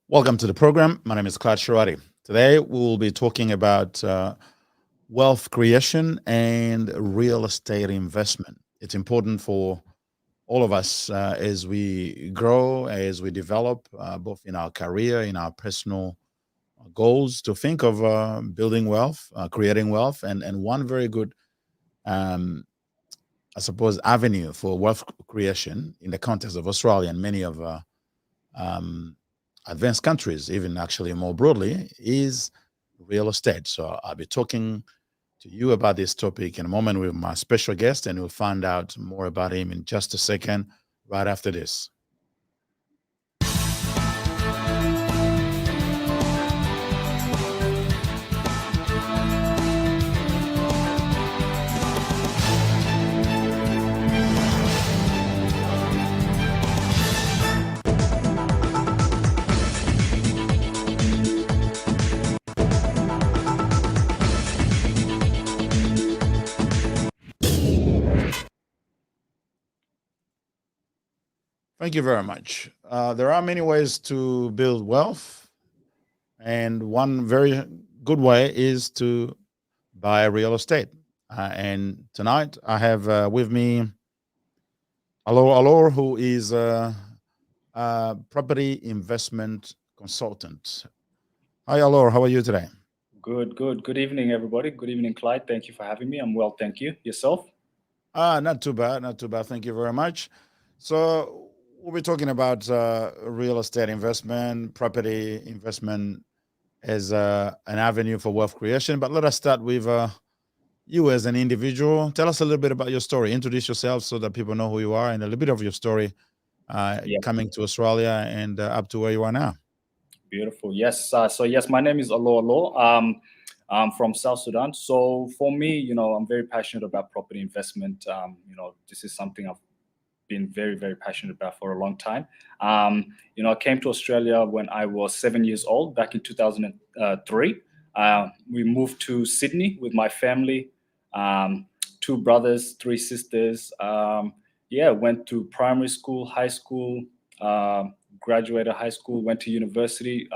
Welcome to the program. My name is Claude Sharati. Today we will be talking about wealth creation and real estate investment. It's important for all of us as we grow, as we develop, both in our career, in our personal goals, to think of building wealth, creating wealth, and one very good, um, I suppose, avenue for wealth creation in the context of Australia and many of um, advanced countries, even actually more broadly, is real estate. So I'll be talking to you about this topic in a moment with my special guest, and we'll find out more about him in just a second, right after this. Thank you very much. There are many ways to build wealth, and one very good way is to buy real estate. And tonight I have with me Alor Alor, who is a property investment consultant. Hi, Alor. How are you today? Good. Good evening, everybody. Good evening, Clyde. Thank you for having me. I'm well, thank you. Yourself? Not too bad. Not too bad. Thank you very much. So we'll be talking about real estate investment, property investment as an avenue for wealth creation. But let us start with you as an individual. Tell us a little bit about your story. Introduce yourself so that people know who you are and a little bit of your story Yeah, coming to Australia and up to where you are now. beautiful. Yes. So my name is Alor Alor. I'm from South Sudan. So for me, I'm very passionate about property investment. This is something I've been very passionate about for a long time. I came to Australia when I was 7 years old, back in 2003. We moved to Sydney with my family, two brothers, three sisters. Yeah, went to primary school, high school, graduated high school, went to university,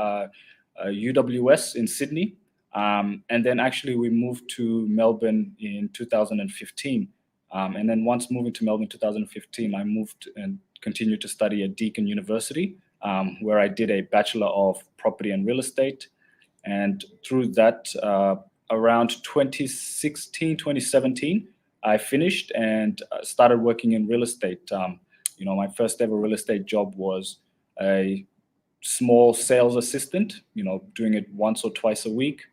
UWS in Sydney. And then actually we moved to Melbourne in 2015. And then once moving to Melbourne in 2015, I moved and continued to study at Deakin University, where I did a Bachelor of Property and Real Estate. And through that, around 2016, 2017, I finished and started working in real estate. My first ever real estate job was a small sales assistant, doing it once or twice a week.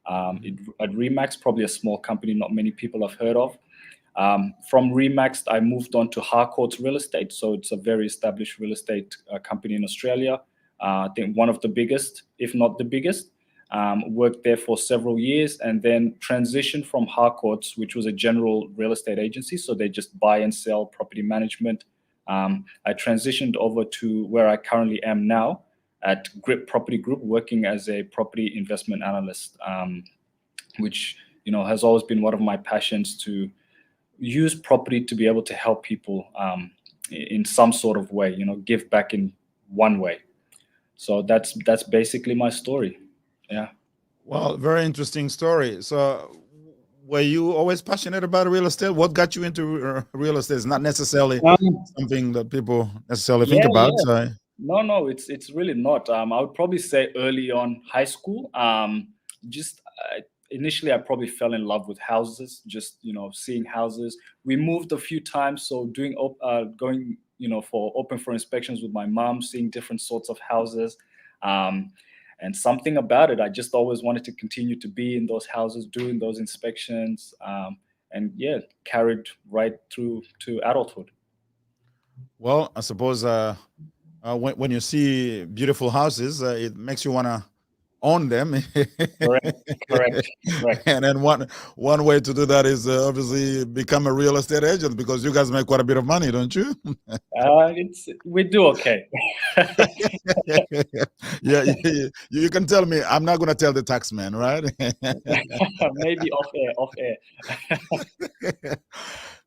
At Remax, probably a small company not many people have heard of. From Remax, I moved on to Harcourt's Real Estate. So it's a very established real estate company in Australia. I think one of the biggest, if not the biggest. Worked there for several years and then transitioned from Harcourt's, which was a general real estate agency. So they just buy and sell property management. I transitioned over to where I currently am now at Grip Property Group, working as a property investment analyst, which has always been one of my passions, to use property to be able to help people in some sort of way, give back in one way. So that's basically my story. Yeah. Well, very interesting story. So, were you always passionate about real estate? What got you into real estate? It's not necessarily Um, something that people necessarily think yeah, about. yeah. So, No, it's really not. I would probably say early on high school. Just initially, I probably fell in love with houses. Just seeing houses. We moved a few times, so going for open for inspections with my mom, seeing different sorts of houses. Um, and something about it, I just always wanted to continue to be in those houses, doing those inspections, and yeah, carried right through to adulthood. well, I suppose when you see beautiful houses, it makes you want to own them. Correct, correct, correct. And then one way to do that is obviously become a real estate agent because you guys make quite a bit of money, don't you? We do okay. Yeah, you can tell me. I'm not going to tell the tax man, right? Maybe off air.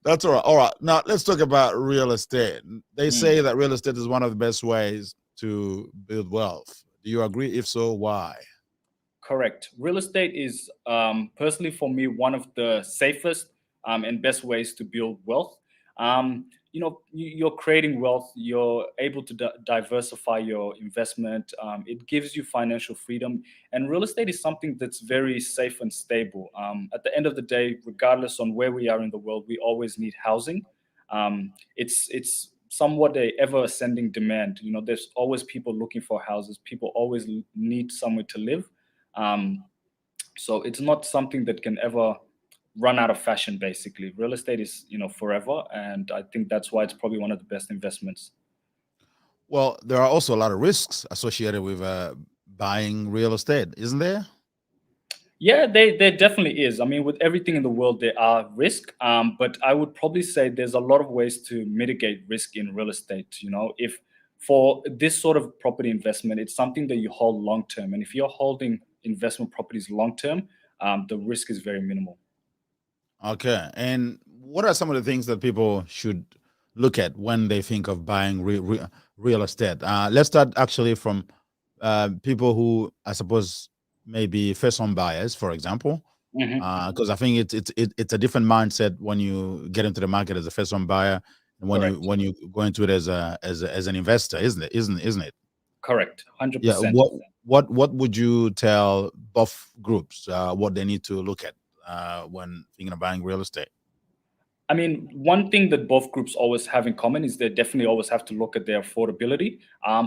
That's all right. All right. Now let's talk about real estate. They Mm, say that real estate is one of the best ways to build wealth. Do you agree? If so, why? Correct. Real estate is personally for me one of the safest and best ways to build wealth. You're creating wealth. You're able to diversify your investment. It gives you financial freedom, and real estate is something that's very safe and stable. At the end of the day, regardless on where we are in the world, we always need housing. It's somewhat a ever ascending demand. There's always people looking for houses. People always need somewhere to live. um, so it's not something that can ever run out of fashion. Basically, real estate is forever, and I think that's why it's probably one of the best investments. Well, there are also a lot of risks associated with buying real estate, isn't there? Yeah, there definitely is. I mean, with everything in the world, there are risks. But I would probably say there's a lot of ways to mitigate risk in real estate. If for this sort of property investment, it's something that you hold long term, and if you're holding investment properties long term, the risk is very minimal. Okay. And what are some of the things that people should look at when they think of buying real estate? Let's start actually from people who I suppose maybe first home buyers, for example, Mhm. because I think it's a different mindset when you get into the market as a first home buyer and Correct. when you go into it as as an investor, isn't it? Isn't it? Correct. Yeah. 100%. What would you tell both groups what they need to look at when thinking of buying real estate? I mean, one thing that both groups always have in common is they definitely always have to look at their affordability.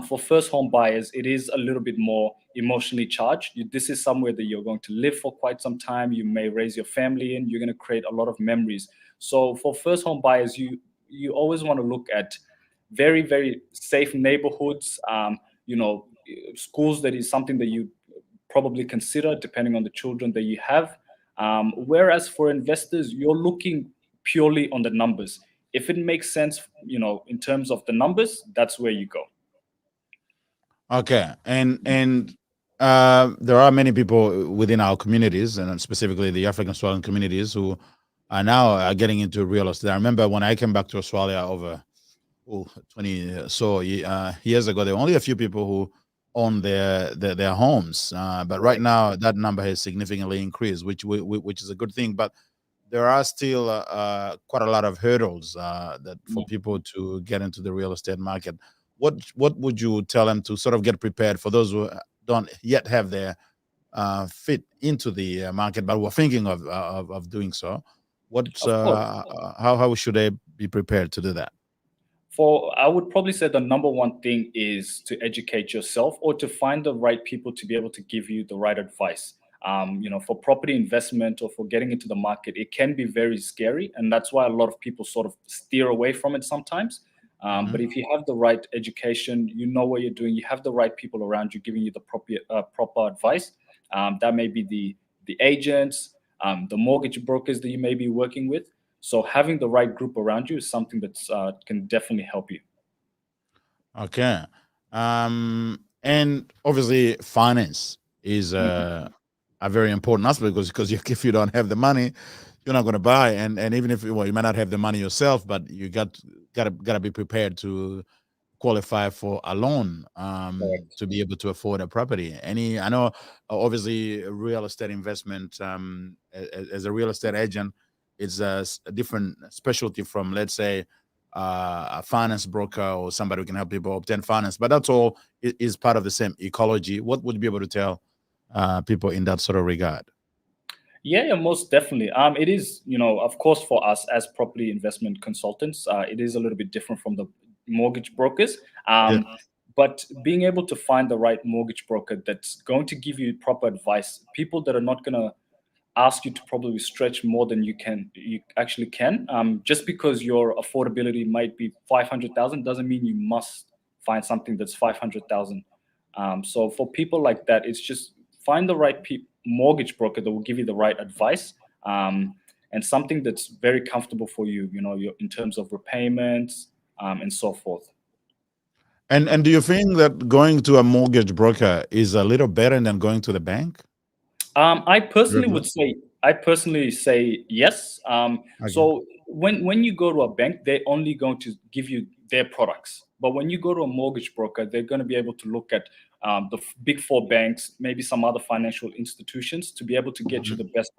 For first home buyers, it is a little bit more emotionally charged. This is somewhere that you're going to live for quite some time. You may raise your family in. You're going to create a lot of memories. So for first home buyers, you always want to look at very very safe neighborhoods. Schools, that is something that you probably consider depending on the children that you have. Whereas for investors, you're looking purely on the numbers. If it makes sense, in terms of the numbers, that's where you go. Okay, and there are many people within our communities, and specifically the African Australian communities, who are now getting into real estate. I remember when I came back to Australia over 20 years ago, there were only a few people who owned their homes, but right Correct. now that number has significantly increased, which is a good thing. But there are still quite a lot of hurdles that for Mhm. people to get into the real estate market. What would you tell them to sort of get prepared for those who don't yet have their fit into the market, but were thinking of doing so? What's Of course. how should they be prepared to do that? For I would probably say the number one thing is to educate yourself or to find the right people to be able to give you the right advice. For property investment or for getting into the market, it can be very scary, and that's why a lot of people sort of steer away from it sometimes. But Mhm. if you have the right education, you know what you're doing, you have the right people around you giving you the proper advice. That may be the agents, the mortgage brokers that you may be working with. So having the right group around you is something that can definitely help you. Okay. And obviously, finance is Mhm. a very important aspect because if you don't have the money, you're not going to buy. And even if well, you might not have the money yourself, but you gotta be prepared to qualify for a loan Correct. to be able to afford a property. I know obviously real estate investment as a real estate agent, it's a different specialty from, let's say, a finance broker or somebody who can help people obtain finance. But that's all is part of the same ecology. What would you be able to tell people in that sort of regard? Yeah, yeah, most definitely. It is, of course, for us as property investment consultants, it is a little bit different from the mortgage brokers. Yeah. But being able to find the right mortgage broker that's going to give you proper advice, people that are not going to ask you to probably stretch more than you actually can. Just because your affordability might be 500,000 doesn't mean you must find something that's 500,000. So for people like that, it's just find the right mortgage broker that will give you the right advice, and something that's very comfortable for you. In terms of repayments, and so forth. And do you think that going to a mortgage broker is a little better than going to the bank? I personally Regular? would say I personally say yes. Okay. So when you go to a bank, they're only going to give you their products. But when you go to a mortgage broker, they're going to be able to look at the big four banks, maybe some other financial institutions, to be able to get you Mhm. the best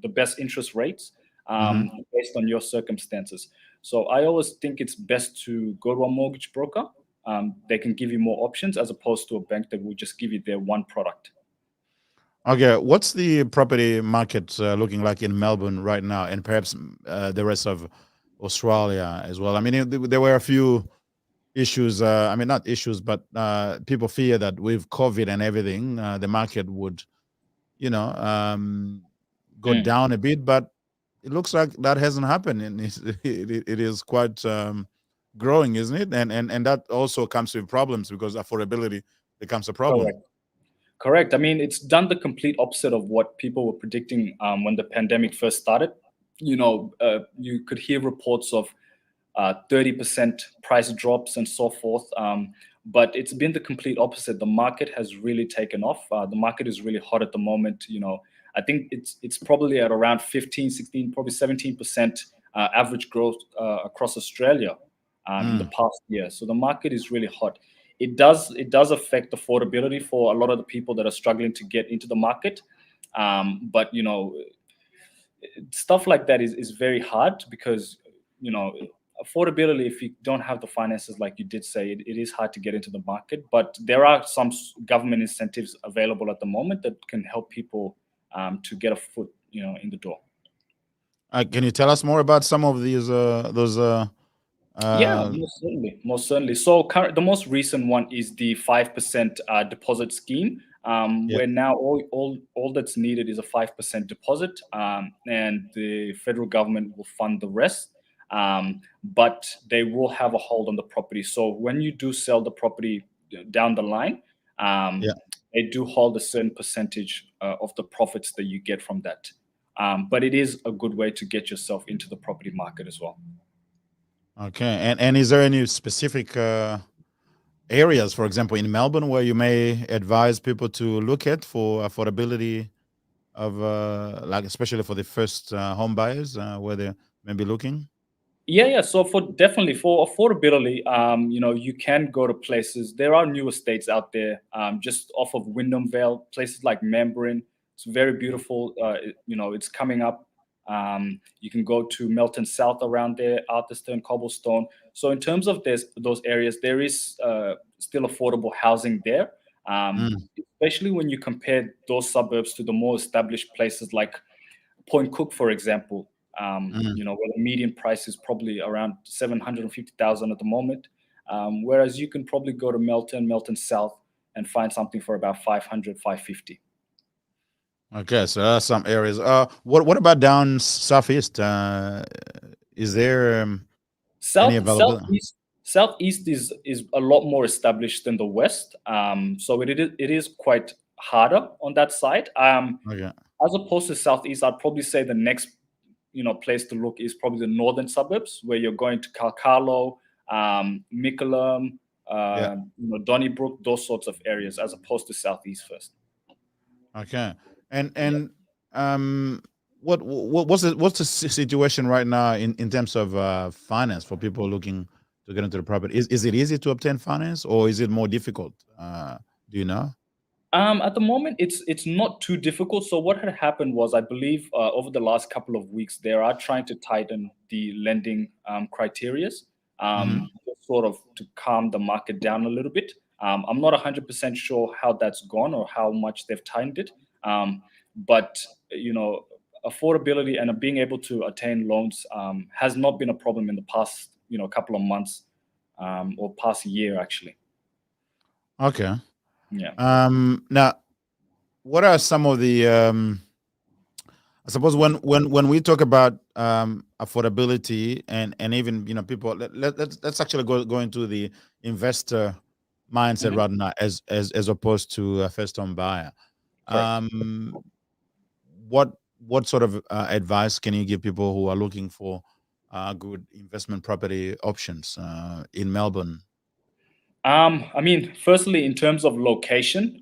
the best interest rates Mhm. based on your circumstances. So I always think it's best to go to a mortgage broker. They can give you more options as opposed to a bank that will just give you their one product. Okay, what's the property market looking like in Melbourne right now, and perhaps the rest of Australia as well? I mean, there were a few issues. I mean, not issues, but people fear that with COVID and everything, the market would, you know, go Mm. down a bit. But it looks like that hasn't happened, and it is quite growing, isn't it? And that also comes with problems because affordability becomes a problem. Correct. Correct. I mean, it's done the complete opposite of what people were predicting when the pandemic first started. You could hear reports of 30% price drops and so forth. But it's been the complete opposite. The market has really taken off. The market is really hot at the moment. I think it's probably at around 15, 16, probably 17% average growth across Australia in the Mm. past year. So the market is really hot. It does affect affordability for a lot of the people that are struggling to get into the market. But stuff like that is very hard because you know affordability, if you don't have the finances, like you did say, it is hard to get into the market. But there are some government incentives available at the moment that can help people to get a foot in the door. Can you tell us more about some of these those Yeah, uh, most certainly, most certainly. So the most recent one is the 5% deposit scheme, yeah. where now all that's needed is a 5% deposit, and the federal government will fund the rest. But they will have a hold on the property. So when you do sell the property down the line, Yeah. they do hold a certain percentage of the profits that you get from that. But it is a good way to get yourself into the property market as well. Okay. And is there any specific areas, for example, in Melbourne, where you may advise people to look at for affordability of like especially for the first home buyers, where they may be looking? Yeah. So for definitely for affordability, you can go to places. There are new estates out there, just off of Wyndham Vale, places like Melbourne. It's very beautiful. It's coming up. You can go to Melton South around there, Arthurstone, Cobblestone. So in terms of those areas, there is still affordable housing there. Mm. Especially when you compare those suburbs to the more established places like Point Cook, for example, Mm. where the median price is probably around 750,000 at the moment. Whereas you can probably go to Melton South, and find something for about 500, 550. Okay, so there are some areas. What about down southeast? Is there any available? Southeast is a lot more established than the West. So it is quite harder on that side. Okay. As opposed to Southeast, I'd probably say the next place to look is probably the northern suburbs, where you're going to Carcarlo, Mickleham, Yeah. Donnybrook, those sorts of areas, as opposed to Southeast first. Okay. And Yeah. and um, what's the situation right now in terms of finance for people looking to get into the property? Is it easy to obtain finance, or is it more difficult? Do you know? At the moment, it's not too difficult. So what had happened was, I believe, over the last couple of weeks, they are trying to tighten the lending criterias, Hmm. sort of to calm the market down a little bit. I'm not 100% sure how that's gone or how much they've tightened it. But affordability and being able to attain loans has not been a problem in the past couple of months, or past year actually. Okay. Yeah. Now, what are some of the I suppose when we talk about affordability and even people, let's actually go into the investor mindset Mhm. rather than as opposed to a first home buyer. Correct. Um, what what sort of advice can you give people who are looking for good investment property options in Melbourne? I mean, firstly, in terms of location,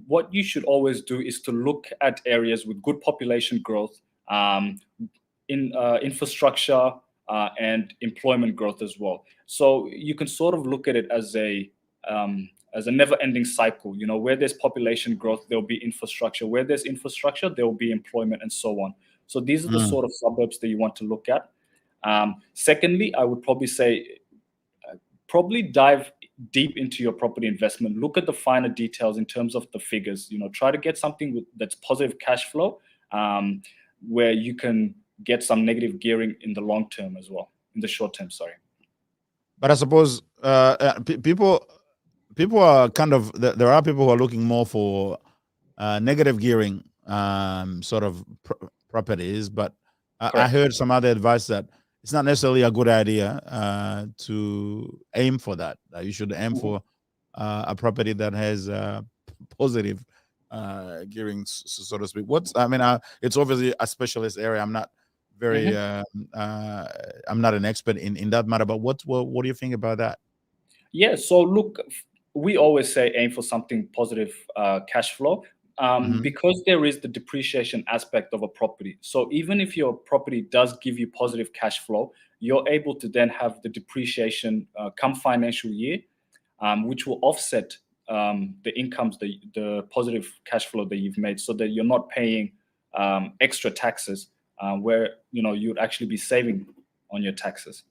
what you should always do is to look at areas with good population growth, in infrastructure, and employment growth as well. So you can sort of look at it as a never-ending cycle. You know, where there's population growth, there'll be infrastructure. Where there's infrastructure, there will be employment, and so on. So these are the sort of suburbs that you want to look at. Secondly, I would probably say, probably dive deep into your property investment. Look at the finer details in terms of the figures. You know, try to get something that's positive cash flow, where you can get some negative gearing in the long term as well, in the short term. Sorry. But I suppose people are kind of there are people who are looking more for negative gearing sort of properties, but I heard some other advice that it's not necessarily a good idea to aim for that. You should aim for a property that has positive gearing, so to speak. It's obviously a specialist area. I'm not very I'm not an expert in that matter, but what do you think about that? Yeah, so look, we always say aim for something positive cash flow, because there is the depreciation aspect of a property. So even if your property does give you positive cash flow, you're able to then have the depreciation come financial year, which will offset the incomes, the positive cash flow that you've made, so that you're not paying extra taxes, where you'd actually be saving on your taxes.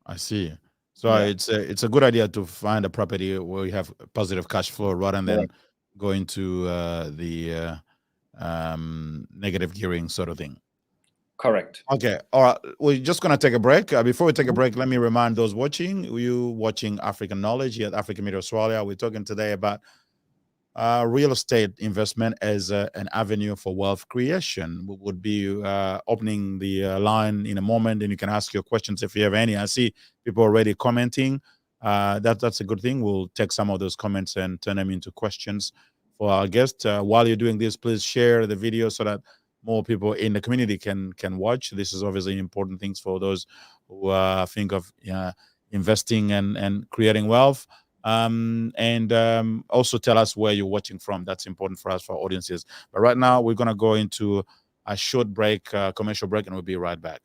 I see. So it's a good idea to find a property where you have positive cash flow rather than going to the negative gearing sort of thing. Correct. Okay. All right. We're just going to take a break. Before we take a break, let me remind those watching African Knowledge here at African Media Australia. We're talking today about real estate investment as an avenue for wealth creation. We would be opening the line in a moment, and you can ask your questions if you have any. I see people already commenting. That's a good thing. We'll take some of those comments and turn them into questions for our guest. While you're doing this, please share the video so that more people in the community can watch. This is obviously important things for those who think of investing and creating wealth. Also tell us where you're watching from. That's important for us, for our audiences. But right now, we're going to go into a short break, commercial break, and we'll be right back.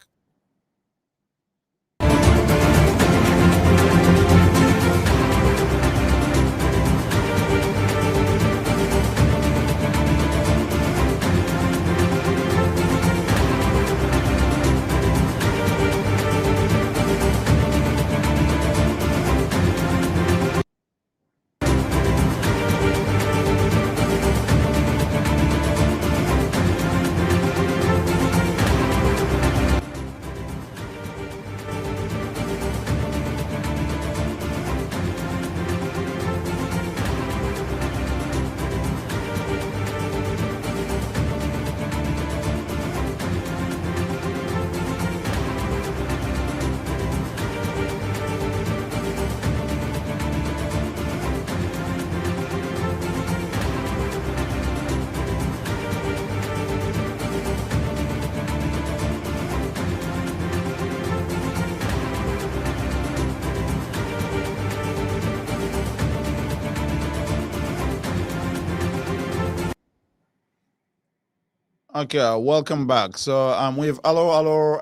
Okay, welcome back. So we have Alor Alor,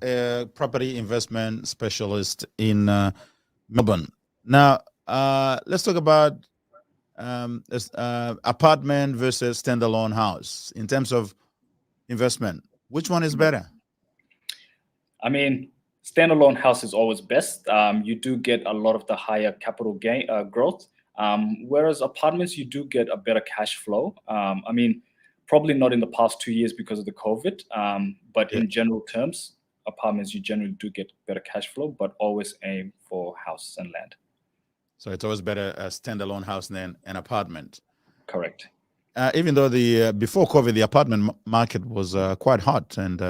a property investment specialist in Melbourne. Now, let's talk about apartment versus standalone house in terms of investment. Which one is better? I mean, standalone house is always best. You do get a lot of the higher capital gain growth, whereas apartments, you do get a better cash flow. I mean, probably not in the past 2 years because of the COVID, but in general terms, apartments, you generally do get better cash flow, but always aim for house and land. So it's always better a standalone house than an apartment. Correct. Even though before COVID, the apartment market was quite hot and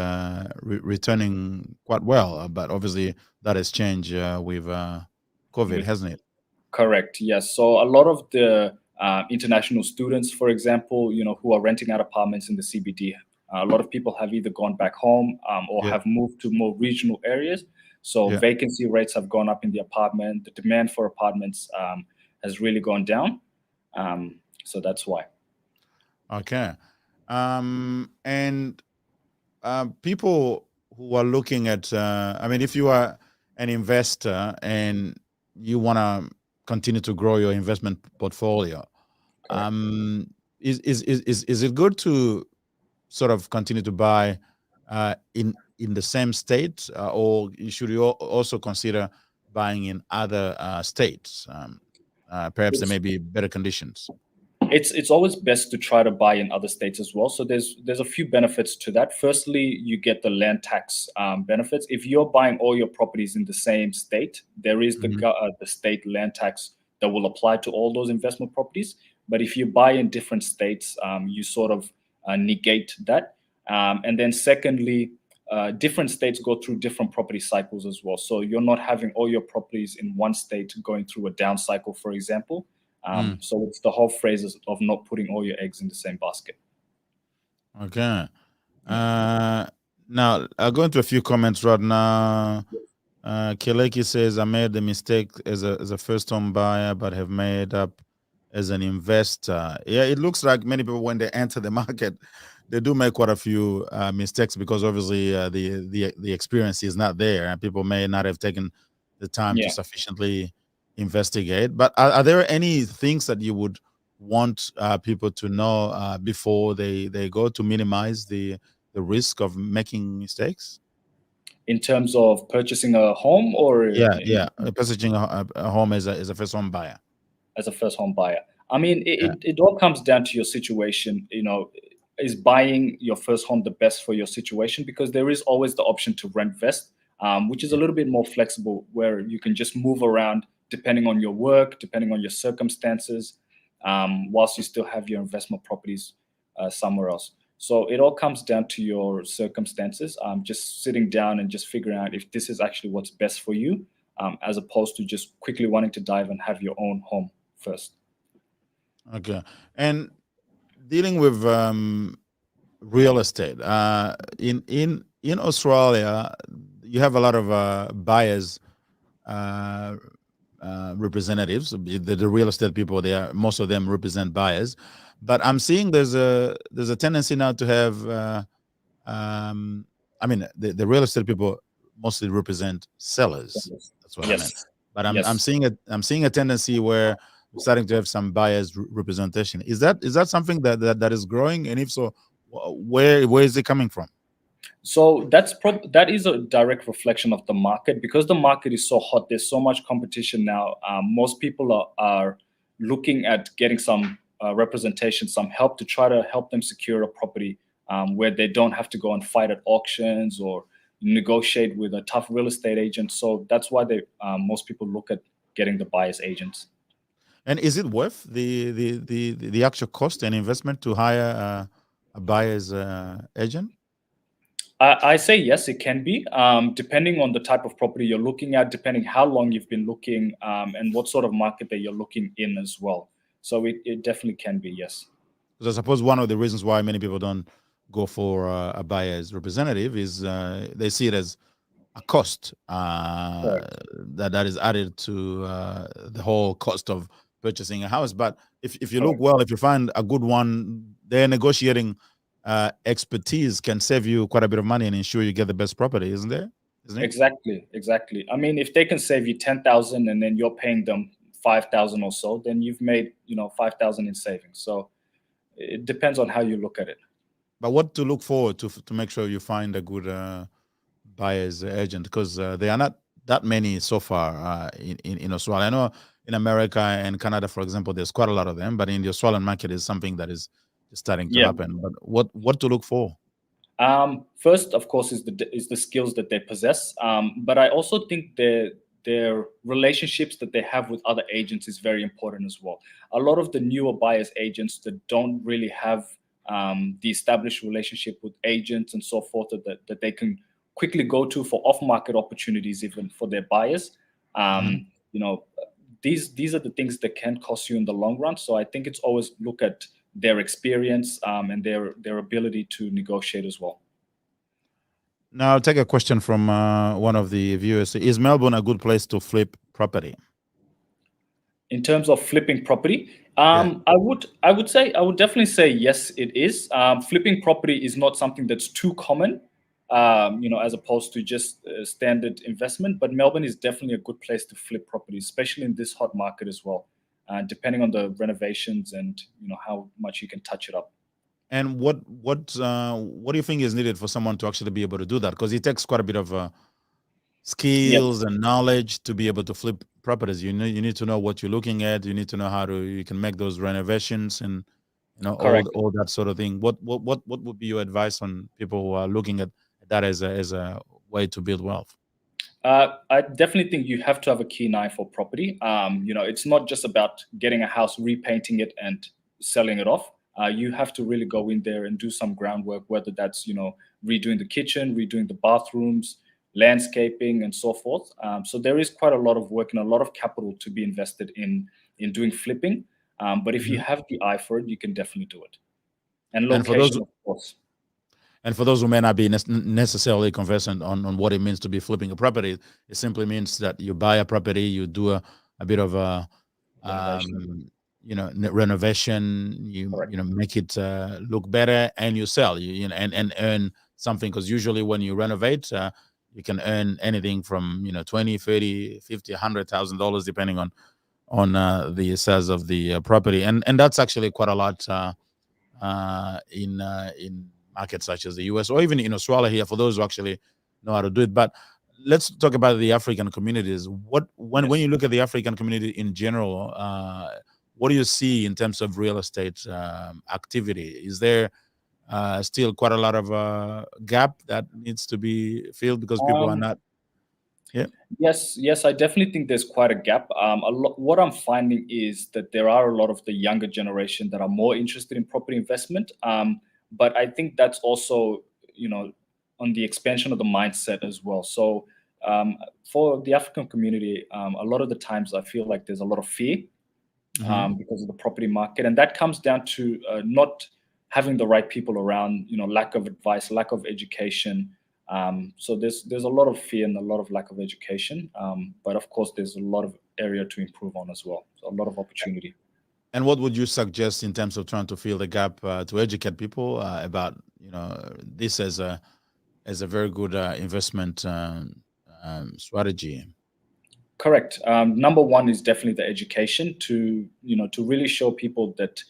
returning quite well, but obviously that has changed with COVID, hasn't it? Correct. Yes. So a lot of the international students, for example, who are renting out apartments in the CBD, a lot of people have either gone back home or have moved to more regional areas. So vacancy rates have gone up in the apartment. The demand for apartments has really gone down. So that's why. Okay. People who are looking at, I mean, if you are an investor and you want to continue to grow your investment portfolio, Correct. is it good to sort of continue to buy in the same state, or should you also consider buying in other states? Perhaps there It's may be better conditions. it's always best to try to buy in other states as well. So there's a few benefits to that. Firstly, you get the land tax benefits. If you're buying all your properties in the same state, there is Hmm. the state land tax that will apply to all those investment properties. But if you buy in different states, you sort of negate that. And then secondly, different states go through different property cycles as well. So you're not having all your properties in one state going through a down cycle, for example. Mm, So it's the whole phrase of not putting all your eggs in the same basket. okay. Yeah. Now I'll go into a few comments right now. Keleki says, I made the mistake as a first home buyer, but have made up as an investor. Yeah, it looks like many people, when they enter the market, they do make quite a few mistakes, because obviously the experience is not there, and people may not have taken the time to Yeah. sufficiently investigate. But are there any things that you would want people to know before they go, to minimize the risk of making mistakes? In terms of purchasing a home or Yeah, yeah. Purchasing a home as a first home buyer. as a first home buyer. I mean, Yeah. it all comes down to your situation. Is buying your first home the best for your situation? Because there is always the option to rent vest, which is a little bit more flexible, where you can just move around depending on your work, depending on your circumstances, whilst you still have your investment properties somewhere else. So it all comes down to your circumstances. Just sitting down and just figuring out if this is actually what's best for you, as opposed to just quickly wanting to dive and have your own home first. Okay. And dealing with real estate, in Australia, you have a lot of buyers uh, representatives. The real estate people, they are, most of them represent buyers. But I'm seeing there's a tendency now to have um, I mean, the real estate people mostly represent sellers. That's what I meant. Yes. But Yes. I'm seeing a tendency where we're starting to have some buyers representation. Is that something that is growing? And if so, where is it coming from? So that is a direct reflection of the market, because the market is so hot. There's so much competition now. Most people are looking at getting some representation, some help to try to help them secure a property, where they don't have to go and fight at auctions or negotiate with a tough real estate agent. So that's why most people look at getting the buyer's agents. And is it worth the actual cost and investment to hire a buyer's agent? I say yes, it can be, depending on the type of property you're looking at, depending how long you've been looking, and what sort of market that you're looking in as well. So it definitely can be, yes. Because I suppose one of the reasons why many people don't go for a buyer's representative is they see it as a cost Correct. that is added to the whole cost of purchasing a house. But if you look Correct. well, if you find a good one, their negotiating expertise can save you quite a bit of money and ensure you get the best property, isn't there? Isn't it? Exactly, exactly. I mean, if they can save you 10,000 and then you're paying them 5,000 or so, then you've made 5,000 in savings. So it depends on how you look at it. But what to look forward to make sure you find a good buyer's agent, because there are not that many so far in Australia. I know in America and Canada, for example, there's quite a lot of them, but in the Australian market is something that is starting to Yeah. happen. But what to look for? First, of course, is the skills that they possess. But I also think their relationships that they have with other agents is very important as well. A lot of the newer buyers agents that don't really have the established relationship with agents and so forth, that they can quickly go to for off-market opportunities, even for their buyers. Mhm. Um, you know, these are the things that can cost you in the long run. So I think it's always look at their experience, and their ability to negotiate as well. Now, I'll take a question from one of the viewers. Is Melbourne a good place to flip property? In terms of flipping property, Yeah. I would definitely say yes, it is. Flipping property is not something that's too common, as opposed to just standard investment. But Melbourne is definitely a good place to flip properties, especially in this hot market as well, depending on the renovations and how much you can touch it up. And what do you think is needed for someone to actually be able to do that? Because it takes quite a bit of Yes, skills and knowledge to be able to flip properties. You need to know what you're looking at. You need to know how to you can make those renovations and correct. all that sort of thing. What would be your advice on people who are looking at that as a way to build wealth? I definitely think you have to have a keen eye for property. It's not just about getting a house, repainting it, and selling it off. You have to really go in there and do some groundwork, whether that's redoing the kitchen, redoing the bathrooms, landscaping, and so forth. So there is quite a lot of work and a lot of capital to be invested in doing flipping. But if you Mhm. have the eye for it, you can definitely do it. And And for those location, of course. And for those who may not be necessarily conversant on what it means to be flipping a property, it simply means that you buy a property, you do a bit of a Renovation. renovation, Correct. make it look better, and you sell, and earn something. Because usually when you renovate, you can earn anything from 20, 30, 50, $100,000 depending on the size of the property, and that's actually quite a lot. In markets such as the US or even in Australia here for those who actually know how to do it. But let's talk about the African communities. When Yes. you look at the African community in general, what do you see in terms of real estate activity? Is there still quite a lot of gap that needs to be filled because people are Um, not? Yeah. Yes, I definitely think there's quite a gap. What I'm finding is that there are a lot of the younger generation that are more interested in property investment. But I think that's also, you know, on the expansion of the mindset as well. So for the African community, a lot of the times I feel like there's a lot of fear Hmm. because of the property market, and that comes down to not having the right people around. Lack of advice, lack of education. So there's a lot of fear and a lot of lack of education. But of course, there's a lot of area to improve on as well. So a lot of opportunity. And what would you suggest in terms of trying to fill the gap to educate people about this as a very good investment strategy? Correct. Number one is definitely the education to really show people that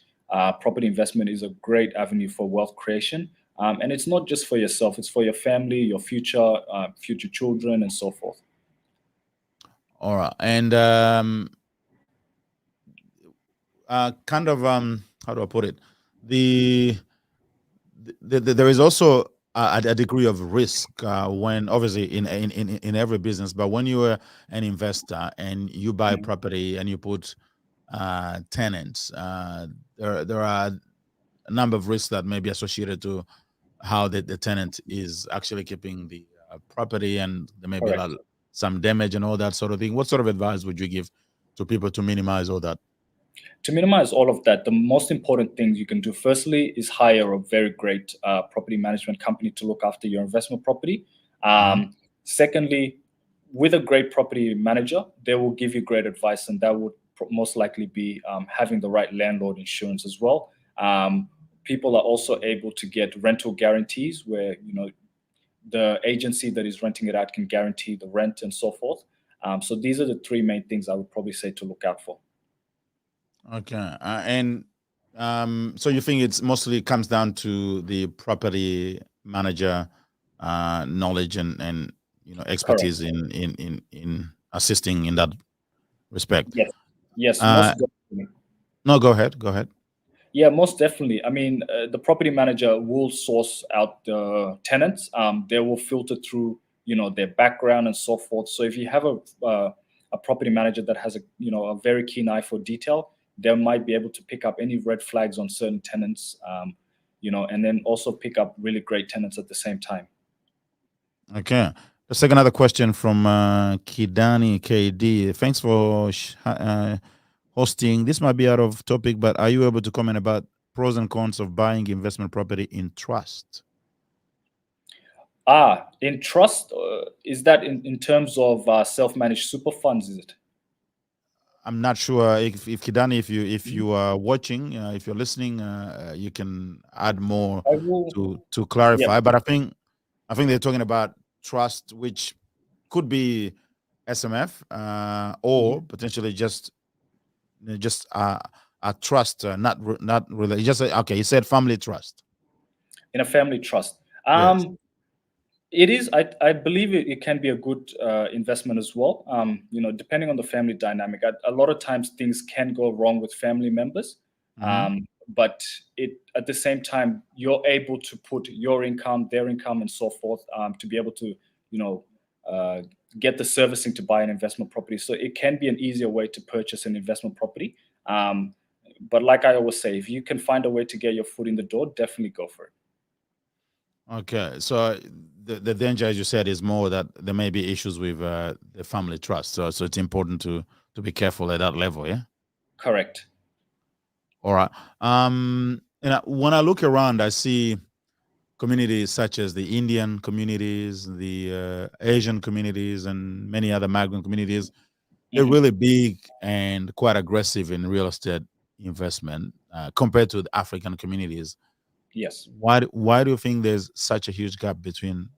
property investment is a great avenue for wealth creation. And it's not just for yourself; it's for your family, your future children, and so forth. All right, and kind of how do I put it? The, there is also a degree of risk when obviously in every business, but when you are an investor and you buy Mm. property and you put tenants, there are a number of risks that may be associated to how the tenant is actually keeping the property, and there may be a lot Correct. some damage and all that sort of thing. What sort of advice would you give to people to minimize all that? To minimize all of that, the most important thing you can do, firstly, is hire a very great property management company to look after your investment property. Hmm. Secondly, with a great property manager, they will give you great advice, and that would most likely be having the right landlord insurance as well. People are also able to get rental guarantees, where the agency that is renting it out can guarantee the rent and so forth. So these are the three main things I would probably say to look out for. Okay, and so you think it's mostly comes down to the property manager knowledge and expertise Correct. in assisting in that respect. Yes. Yes, most Uh, definitely. no, go ahead. Go ahead. Yeah, most definitely. I mean, the property manager will source out the tenants. They will filter through, their background and so forth. So if you have a property manager that has a very keen eye for detail, they might be able to pick up any red flags on certain tenants, and then also pick up really great tenants at the same time. Okay. Let's take another question from Kidani KD. Thanks for hosting. This might be out of topic, but are you able to comment about pros and cons of buying investment property in trust? In trust, is that in terms of self-managed super funds? Is it? I'm not sure if Kidani, if Mhm. you are watching, if you're listening, you can add more I will. to Yeah. clarify. But I I think they're talking about trust, which could be SMF or Mhm. potentially just a trust, not really. Just okay. You said family trust. In a family trust. Yes. It is. I believe it can be a good investment as well. Depending on the family dynamic, a lot of times things can go wrong with family members. Hmm. But it at the same time, you're able to put your income, their income, and so forth to be able to, you know, uh, get the servicing to buy an investment property. So it can be an easier way to purchase an investment property. Um, but like I always say, if you can find a way to get your foot in the door, definitely go for it. Okay. So the danger, as you said, is more that there may be issues with the family trust. So it's important to be careful at that level. Yeah. Correct. All right. When I look around, I see communities such as the Indian communities, the Asian communities, and many other migrant communities. They're Mhm. really big and quite aggressive in real estate investment compared to the African communities. Yes. Why do you think there's such a huge gap between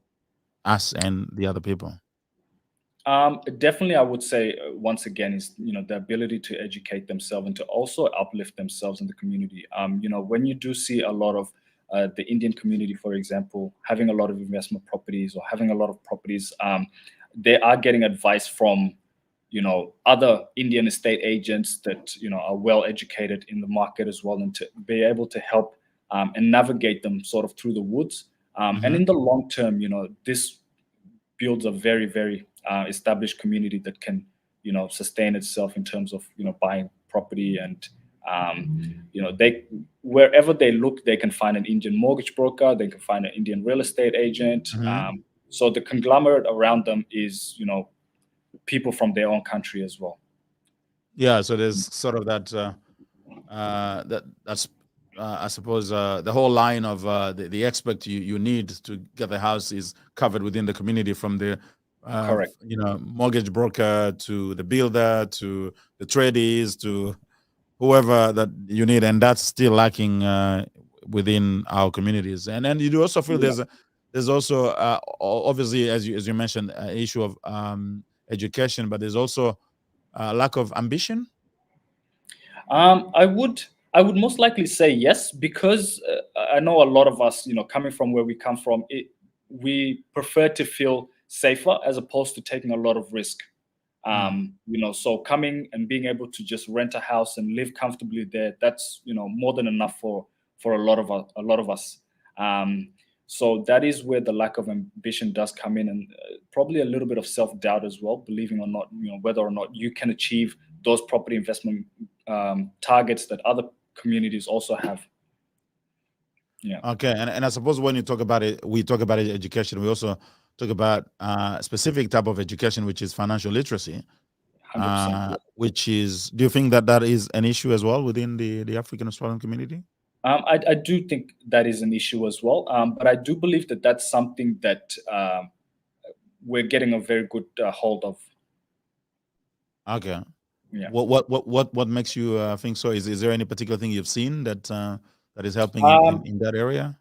us and the other people? Definitely, I would say once again is the ability to educate themselves and to also uplift themselves in the community. When you do see a lot of the Indian community, for example, having a lot of investment properties or having a lot of properties, they are getting advice from other Indian estate agents that are well educated in the market as well, and to be able to help and navigate them sort of through the woods. And Hmm. in the long term, this builds a very very established community that can sustain itself in terms of buying property. And they wherever they look, they can find an Indian mortgage broker, they can find an Indian real estate agent. Hmm. So the conglomerate around them is people from their own country as well. Yeah. So there's sort of that. That's I suppose the whole line of the expert you need to get the house is covered within the community, from the Correct. mortgage broker to the builder to the tradies to whoever that you need, and that's still lacking within our communities. And then you do also feel Yeah. there's also obviously, as you mentioned, issue of education, but there's also lack of ambition. I would most likely say yes, because I know a lot of us, coming from where we come from, we prefer to feel safer as opposed to taking a lot of risk. Mm. So coming and being able to just rent a house and live comfortably there, that's more than enough for a lot of us. Um, so that is where the lack of ambition does come in, and probably a little bit of self doubt as well, believing or not, whether or not you can achieve those property investment targets that other communities also have. Yeah, Okay, and I suppose when you talk about it, we talk about education. We also talk about specific type of education, which is financial literacy. 100%. Yeah. Which is, do you think that that is an issue as well within the African Australian community? I do think that is an issue as well, but I do believe that that's something that we're getting a very good hold of. Okay. Yeah. What makes you think so? Is there any particular thing you've seen that is helping in, Um, in that area?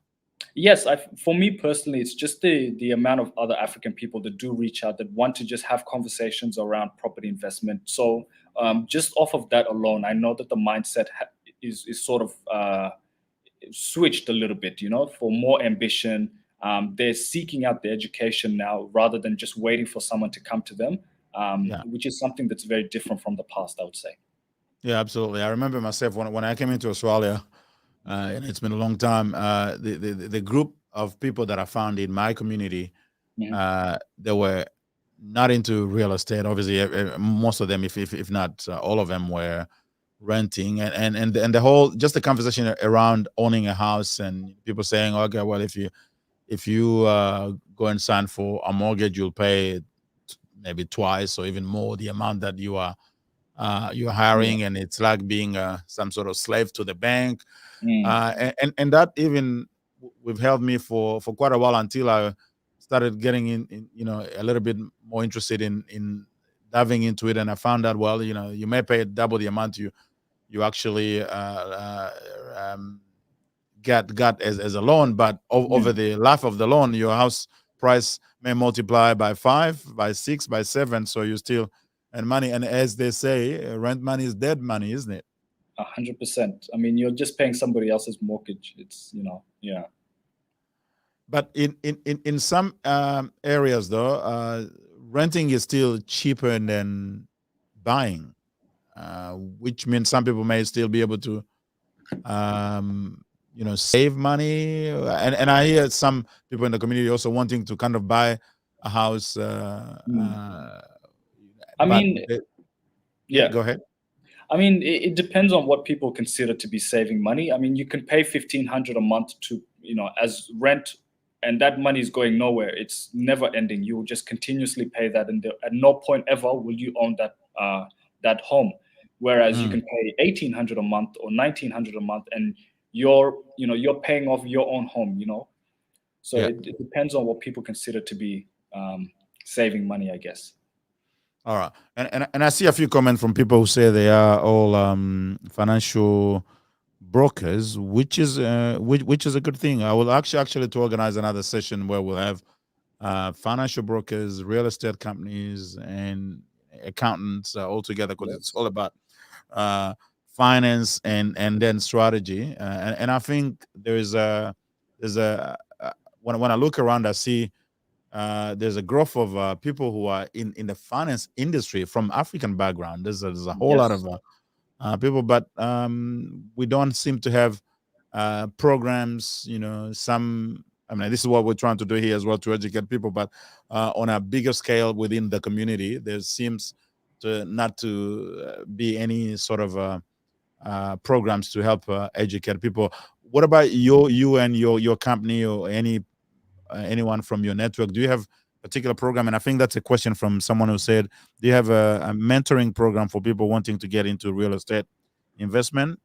yes, for me personally, it's just the amount of other African people that do reach out, that want to just have conversations around property investment. So just off of that alone, I know that the mindset is sort of switched a little bit, for more ambition. They're seeking out the education now rather than just waiting for someone to come to them, Yeah. which is something that's very different from the past, I would say. Yeah, absolutely. I remember myself when I came into Australia, and it's been a long time. The group of people that I found in my community, Mhm. they were not into real estate. Obviously, most of them, if not all of them, were renting, and the whole, just the conversation around owning a house, and people saying, okay, well, if you go and sign for a mortgage, you'll pay maybe twice or even more the amount that you're Yeah. hiring, and it's like being some sort of slave to the bank. Mm. And that even we've held me for quite a while, until I started getting in a little bit more interested in diving into it, and I found out, well, you may pay double the amount you actually got as a loan, but over Mm. the life of the loan, your house price may multiply by 5, by 6, by 7, so you still and money. And as they say, rent money is dead money, isn't it? 100%. I mean, you're just paying somebody else's mortgage. It's, yeah. But in some areas, though, renting is still cheaper than buying, which means some people may still be able to, save money. And I hear some people in the community also wanting to kind of buy a house. I But mean, yeah, go ahead. I mean, it depends on what people consider to be saving money. I mean, you can pay 1,500 a month to, as rent, and that money is going nowhere. It's never ending. You will just continuously pay that, and at no point ever will you own that home. Whereas you can pay 1,800 a month or 1,900 a month, and you're paying off your own home. So Yeah. it depends on what people consider to be saving money, I guess. All right, and I see a few comments from people who say they are all financial brokers, which is a good thing. I will actually to organize another session where we'll have financial brokers, real estate companies, and accountants all together, because it's all about finance and then strategy. And I think there's a when I look around, I see there's a growth of people who are in the finance industry from African background. There's a whole lot of people, but we don't seem to have programs. I mean, this is what we're trying to do here as well, to educate people, but on a bigger scale within the community, there seems to not to be any sort of programs to help educate people. What about you and your company, or anyone from your network? Do you have a particular program? And I think that's a question from someone who said, do you have a mentoring program for people wanting to get into real estate investment?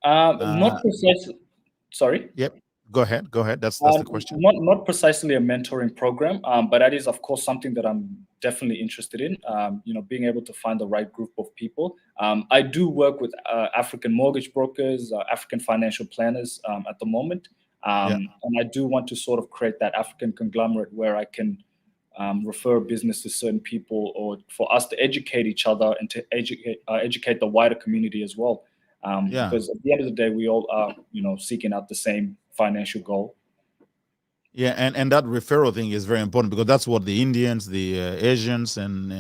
Not precisely. Sorry. Yep. Go ahead. That's the question. Not precisely a mentoring program, but that is, of course, something that I'm definitely interested in. Being able to find the right group of people. I do work with African mortgage brokers, African financial planners at the moment, and I do want to sort of create that African conglomerate where I can refer business to certain people, or for us to educate each other and to educate the wider community as well. Because at the end of the day, we all are, seeking out the same financial goal. Yeah, and that referral thing is very important, because that's what the Indians, the Asians, and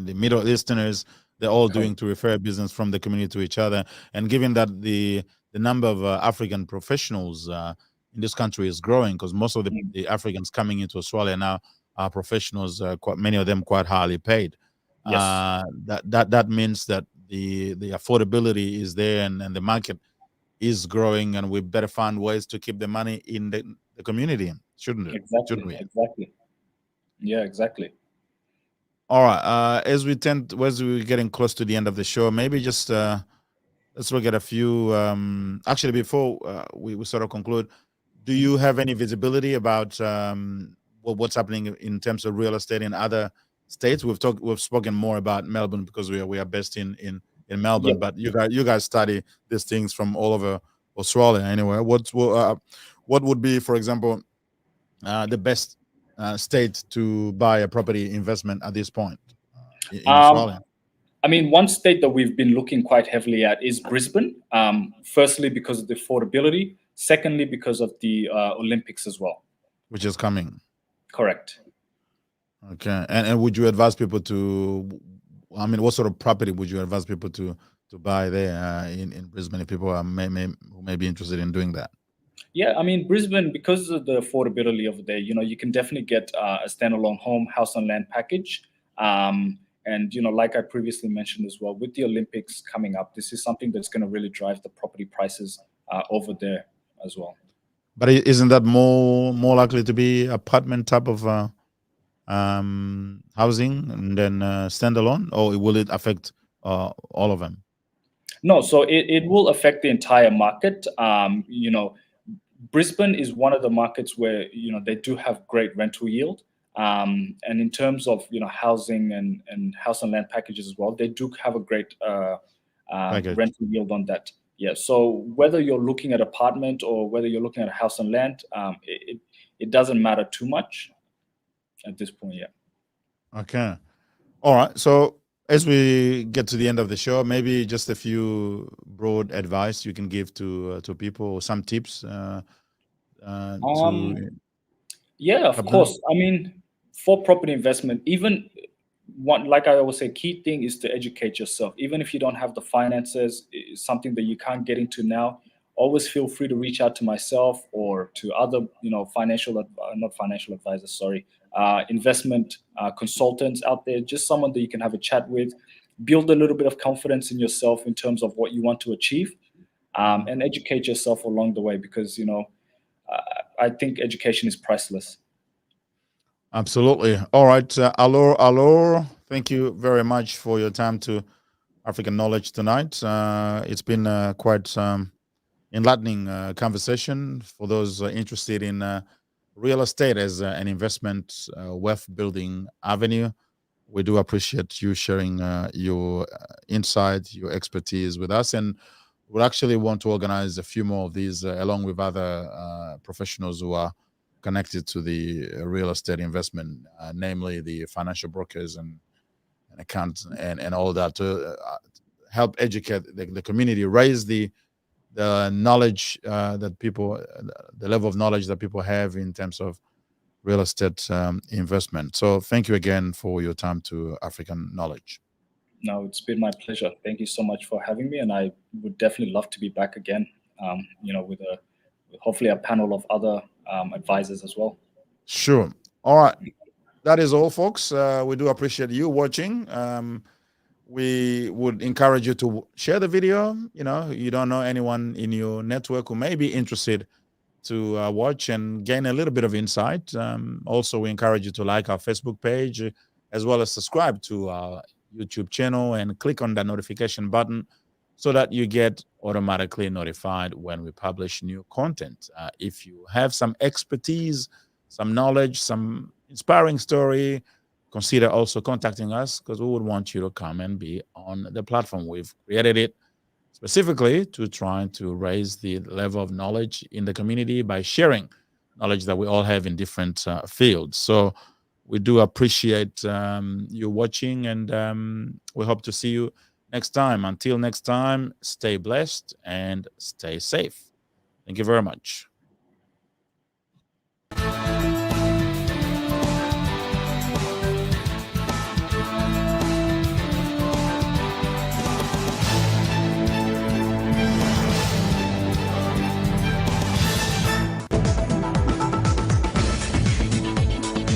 the Middle Easterners, they're all doing, to refer business from the community to each other. And given that the number of African professionals in this country is growing, because most of the Africans coming into Australia now are professionals, many of them quite highly paid. Yes. That means that the affordability is there, and the market is growing, and we better find ways to keep the money in the community, shouldn't it? Exactly. Shouldn't we? Exactly. Yeah, exactly. All right. As we're getting close to the end of the show, maybe just let's look at a few. Actually, before we sort of conclude, do you have any visibility about what's happening in terms of real estate in other states? We've spoken more about Melbourne, because we are based in Melbourne, but you guys study these things from all over Australia. Anyway, what would be, for example, the best state to buy a property investment at this point in Australia? I mean, one state that we've been looking quite heavily at is Brisbane. Firstly, because of the affordability. Secondly, because of the Olympics as well. Which is coming. Correct. Okay. And would you advise people to, I mean, what sort of property would you advise people to buy there in Brisbane, if people are who may be interested in doing that? Yeah, I mean, Brisbane, because of the affordability over there, you can definitely get a standalone home, house and land package. And, like I previously mentioned as well, with the Olympics coming up, this is something that's going to really drive the property prices over there as well. But isn't that more likely to be apartment type of housing, and then standalone, or will it affect all of them? No, so it will affect the entire market. Brisbane is one of the markets where they do have great rental yield, and in terms of housing and house and land packages as well, they do have a great rental yield on that. Yeah, so whether you're looking at apartment or whether you're looking at a house and land, it doesn't matter too much. at this point. Yeah. Okay. All right. So as we get to the end of the show, maybe just a few broad advice you can give to people, some tips Um, to yeah, of help them. course. I mean, for property investment, even one, like I always say, key thing is to educate yourself. Even if you don't have the finances, it's something that you can't get into now. Always feel free to reach out to myself or to other, not financial advisors, sorry, investment consultants out there. Just someone that you can have a chat with, build a little bit of confidence in yourself in terms of what you want to achieve, and educate yourself along the way because I think education is priceless. Absolutely. All right. Alor Alor, thank you very much for your time to African Knowledge tonight. It's been quite enlightening conversation for those interested in real estate as an investment wealth building avenue. We do appreciate you sharing your insight, your expertise with us, and we actually want to organize a few more of these along with other professionals who are connected to the real estate investment, namely the financial brokers and accountants and all that to help educate the community, raise the knowledge that people, the level of knowledge that people have in terms of real estate investment. So thank you again for your time to African Knowledge. No, it's been my pleasure. Thank you so much for having me, and I would definitely love to be back again. With hopefully a panel of other advisors as well. Sure. All right. That is all, folks. We do appreciate you watching. We would encourage you to share the video. You don't know anyone in your network who may be interested to watch and gain a little bit of insight. Also, we encourage you to like our Facebook page as well as subscribe to our YouTube channel and click on that notification button so that you get automatically notified when we publish new content. If you have some expertise, some knowledge, some inspiring story, consider also contacting us because we would want you to come and be on the platform. We've created it specifically to try to raise the level of knowledge in the community by sharing knowledge that we all have in different fields. So we do appreciate you watching, and we hope to see you next time. Until next time, stay blessed and stay safe. Thank you very much.